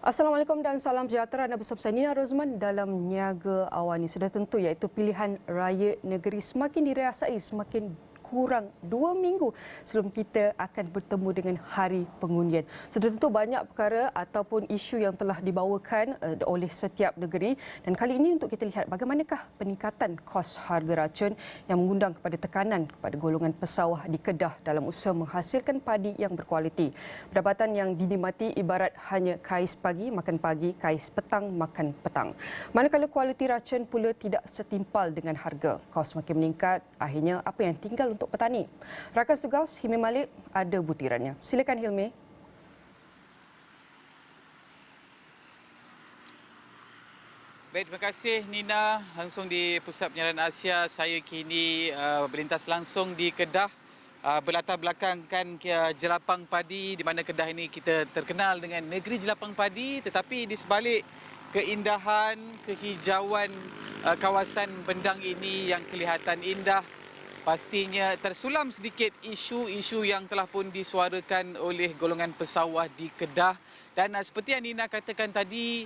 Assalamualaikum dan salam sejahtera. Anda bersama saya Nina Rozman dalam Niaga Awani. Sudah tentu iaitu pilihan raya negeri semakin dirasai semakin kurang 2 minggu sebelum kita akan bertemu dengan hari pengundian. Sudah tentu banyak perkara ataupun isu yang telah dibawakan oleh setiap negeri dan kali ini untuk kita lihat bagaimanakah peningkatan kos harga racun yang mengundang kepada tekanan kepada golongan pesawah di Kedah dalam usaha menghasilkan padi yang berkualiti. Pendapatan yang dinikmati ibarat hanya kais pagi, kais petang, makan petang. Manakala kualiti racun pula tidak setimpal dengan harga. Kos makin meningkat, akhirnya apa yang tinggal untuk petani? Rakan tugas Hilmi Malik ada butirannya. Silakan Hilmi. Baik, terima kasih Nina. Langsung di Pusat Penyiaran Asia, saya kini berlintas langsung di Kedah. Berlatar belakangkan jelapang padi, di mana Kedah ini kita terkenal dengan negeri jelapang padi, tetapi di sebalik keindahan, kehijauan kawasan bendang ini yang kelihatan indah, pastinya tersulam sedikit isu-isu yang telah pun disuarakan oleh golongan pesawah di Kedah. Dan seperti yang Nina katakan tadi,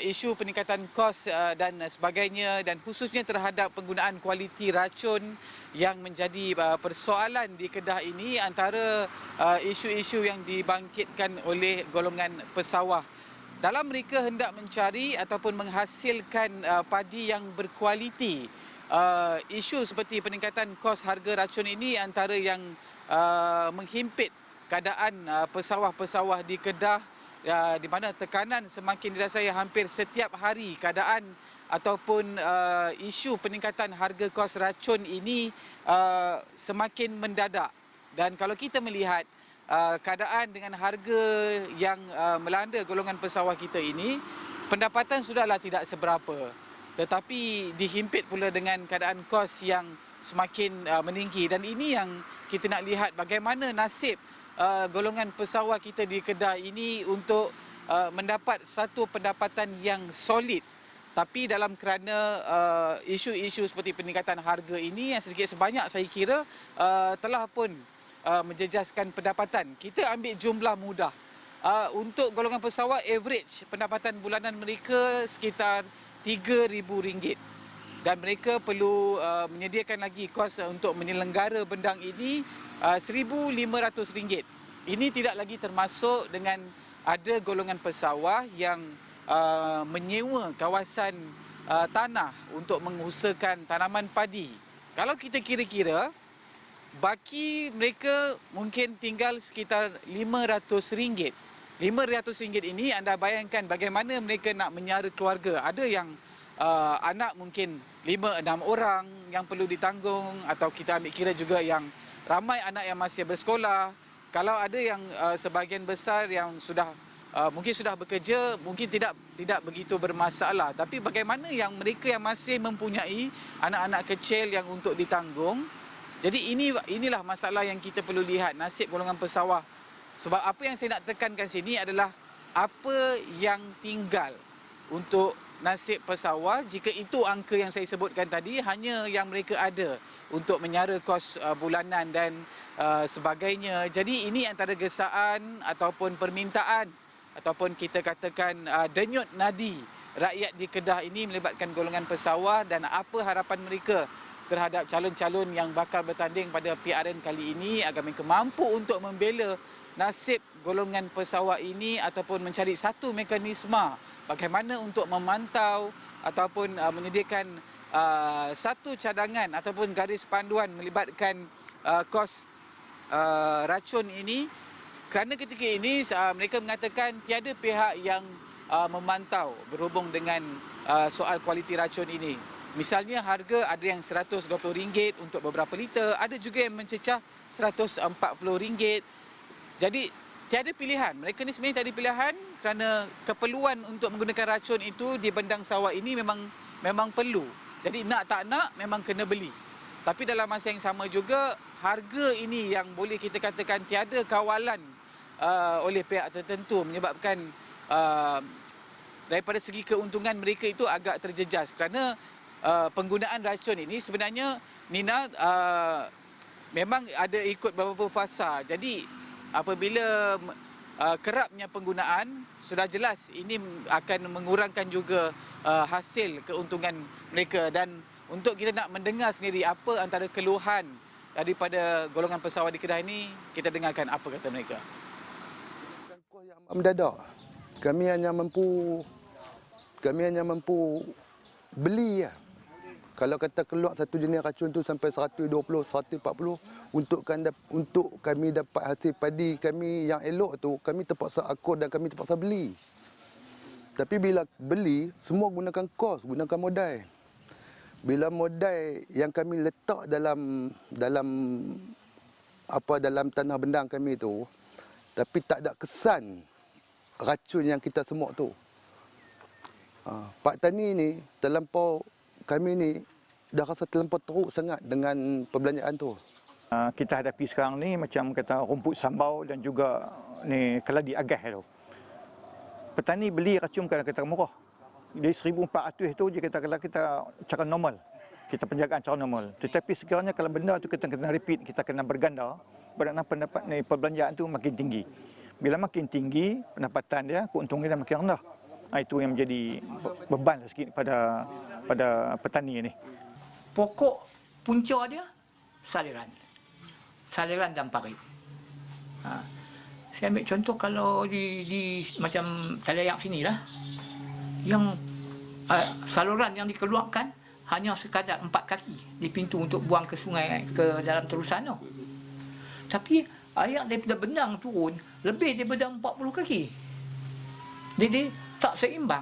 isu peningkatan kos dan sebagainya, dan khususnya terhadap penggunaan kualiti racun yang menjadi persoalan di Kedah ini antara isu-isu yang dibangkitkan oleh golongan pesawah. Dalam mereka hendak mencari ataupun menghasilkan padi yang berkualiti, isu seperti peningkatan kos harga racun ini antara yang menghimpit keadaan pesawah-pesawah di Kedah, di mana tekanan semakin dirasai hampir setiap hari. Keadaan ataupun isu peningkatan harga kos racun ini semakin mendadak. Dan kalau kita melihat keadaan dengan harga yang melanda golongan pesawah kita ini, pendapatan sudahlah tidak seberapa, tetapi dihimpit pula dengan keadaan kos yang semakin meninggi. Dan ini yang kita nak lihat bagaimana nasib golongan pesawah kita di Kedah ini untuk mendapat satu pendapatan yang solid. Tapi dalam kerana isu-isu seperti peningkatan harga ini yang sedikit sebanyak saya kira telah pun menjejaskan pendapatan. Kita ambil jumlah mudah. Untuk golongan pesawah, average pendapatan bulanan mereka sekitar RM3,000. Dan mereka perlu menyediakan lagi kos untuk menyelenggara bendang ini RM1,500. Ini tidak lagi termasuk dengan ada golongan pesawah yang menyewa kawasan tanah untuk mengusahakan tanaman padi. Kalau kita kira-kira, baki mereka mungkin tinggal sekitar RM500. RM500 ini anda bayangkan bagaimana mereka nak menyara keluarga. Ada yang anak mungkin 5-6 orang yang perlu ditanggung, atau kita ambil kira juga yang ramai anak yang masih bersekolah. Kalau ada yang sebahagian besar yang sudah mungkin sudah bekerja, mungkin tidak begitu bermasalah. Tapi bagaimana yang mereka yang masih mempunyai anak-anak kecil yang untuk ditanggung? Jadi inilah masalah yang kita perlu lihat, nasib golongan pesawah. Sebab apa yang saya nak tekankan sini adalah apa yang tinggal untuk nasib pesawah jika itu angka yang saya sebutkan tadi hanya yang mereka ada untuk menyara kos bulanan dan sebagainya. Jadi ini antara gesaan ataupun permintaan ataupun kita katakan denyut nadi rakyat di Kedah ini melibatkan golongan pesawah, dan apa harapan mereka terhadap calon-calon yang bakal bertanding pada PRN kali ini agar mereka mampu untuk membela nasib golongan pesawah ini ataupun mencari satu mekanisme bagaimana untuk memantau ataupun menyediakan satu cadangan ataupun garis panduan melibatkan kos racun ini. Kerana ketika ini mereka mengatakan tiada pihak yang memantau berhubung dengan soal kualiti racun ini. Misalnya harga ada yang RM120 untuk beberapa liter, ada juga yang mencecah RM140. Jadi tiada pilihan. Mereka ni sebenarnya tiada pilihan kerana keperluan untuk menggunakan racun itu di bendang sawah ini memang perlu. Jadi nak tak nak memang kena beli. Tapi dalam masa yang sama juga, harga ini yang boleh kita katakan tiada kawalan oleh pihak tertentu, menyebabkan daripada segi keuntungan mereka itu agak terjejas. Kerana penggunaan racun ini sebenarnya, Nina, memang ada ikut beberapa fasa. Jadi apabila kerapnya penggunaan, sudah jelas ini akan mengurangkan juga hasil keuntungan mereka. Dan untuk kita nak mendengar sendiri apa antara keluhan daripada golongan pesawat di Kedah ini, kita dengarkan apa kata mereka. Kos yang amat mendadak. Kami hanya mampu beli ya. Kalau kata keluar satu jenis racun tu sampai 120, 140 untuk kami dapat hasil padi kami yang elok tu, kami terpaksa akur dan kami terpaksa beli. Tapi bila beli, semua gunakan kos, gunakan modal. Bila modal yang kami letak dalam tanah bendang kami tu, tapi tak ada kesan racun yang kita semok tu. Pak Tani ni kami ni dah rasa terlampau teruk sangat dengan perbelanjaan tu. Kita hadapi sekarang ni macam kata rumput sambau dan juga ni keladi agah tu. Petani beli racun kata murah. Dari 1,400 tu dia kata kalau kita cara normal. Kita penjagaan cara normal. Tetapi sekiranya kalau benda tu kita kena repeat, kita kena berganda, bermakna pendapat ni perbelanjaan tu makin tinggi. Bila makin tinggi pendapatan dia, keuntungan dia makin rendah. Itu yang menjadi beban sikit pada petani ini. Pokok punca dia saliran dan parit. Saya ambil contoh kalau di macam Talayak sini lah, yang saluran yang dikeluarkan hanya sekadar 4 kaki di pintu untuk buang ke sungai, ke dalam terusan tu. Tapi air daripada bendang turun lebih daripada 40 kaki. Jadi tak seimbang.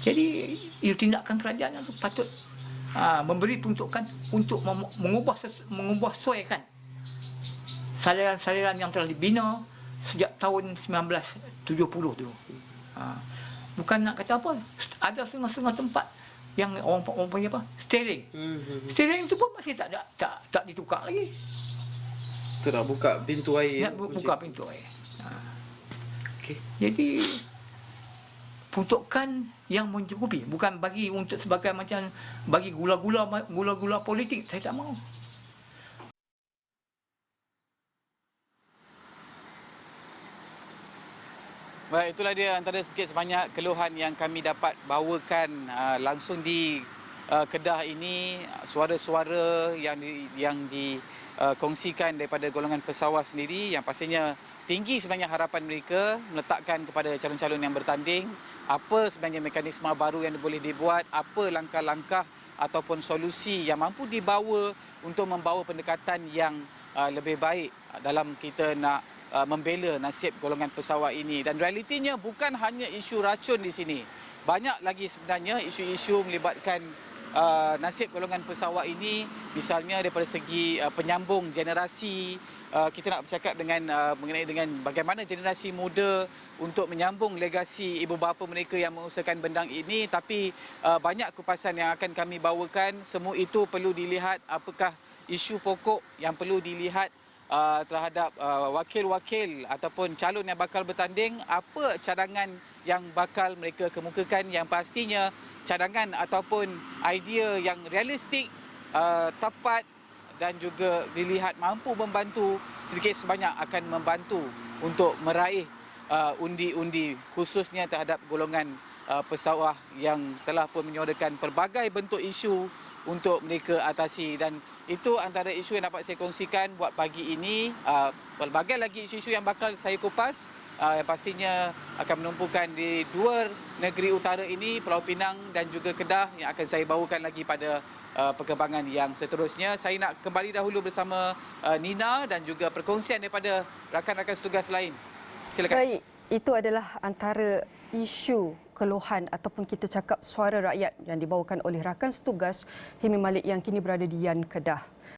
Jadi tindakan kerajaan itu patut memberi peruntukan untuk mengubah suaikan saliran-saliran yang telah dibina sejak tahun 1970 tu. Bukan nak kata apa, ada setengah-setengah tempat yang orang panggil apa? Steering. Steering itu pun masih tak ditukar lagi. Tu nak buka pintu air. Nak buka pintu air. Okey. Jadi peruntukan yang mencukupi, bukan bagi untuk sebagai macam bagi gula-gula politik, saya tak mahu. Baik, itulah dia antara sedikit sebanyak keluhan yang kami dapat bawakan langsung di Kedah ini, suara-suara yang dikongsikan daripada golongan pesawat sendiri yang pastinya tinggi sebenarnya harapan mereka meletakkan kepada calon-calon yang bertanding apa sebenarnya mekanisme baru yang boleh dibuat, apa langkah-langkah ataupun solusi yang mampu dibawa untuk membawa pendekatan yang lebih baik dalam kita nak membela nasib golongan pesawat ini. Dan realitinya bukan hanya isu racun di sini. Banyak lagi sebenarnya isu-isu melibatkan nasib golongan pesawat ini, misalnya daripada segi penyambung generasi. Kita nak bercakap mengenai dengan bagaimana generasi muda untuk menyambung legasi ibu bapa mereka yang mengusahakan bendang ini. Tapi banyak kupasan yang akan kami bawakan. Semua itu perlu dilihat apakah isu pokok yang perlu dilihat terhadap wakil-wakil ataupun calon yang bakal bertanding, apa cadangan yang bakal mereka kemukakan yang pastinya cadangan ataupun idea yang realistik, tepat dan juga dilihat mampu membantu sedikit sebanyak akan membantu untuk meraih undi-undi khususnya terhadap golongan pesawat yang telah pun menyuarakan pelbagai bentuk isu untuk mereka atasi. Dan itu antara isu yang dapat saya kongsikan buat pagi ini. Pelbagai lagi isu-isu yang bakal saya kupas yang pastinya akan menumpukan di dua negeri utara ini, Pulau Pinang dan juga Kedah, yang akan saya bawakan lagi pada perkembangan yang seterusnya. Saya nak kembali dahulu bersama Nina dan juga perkongsian daripada rakan-rakan setugas lain. Silakan. Baik, itu adalah antara isu keluhan ataupun kita cakap suara rakyat yang dibawakan oleh rakan setugas Himi Malik yang kini berada di Yan Kedah.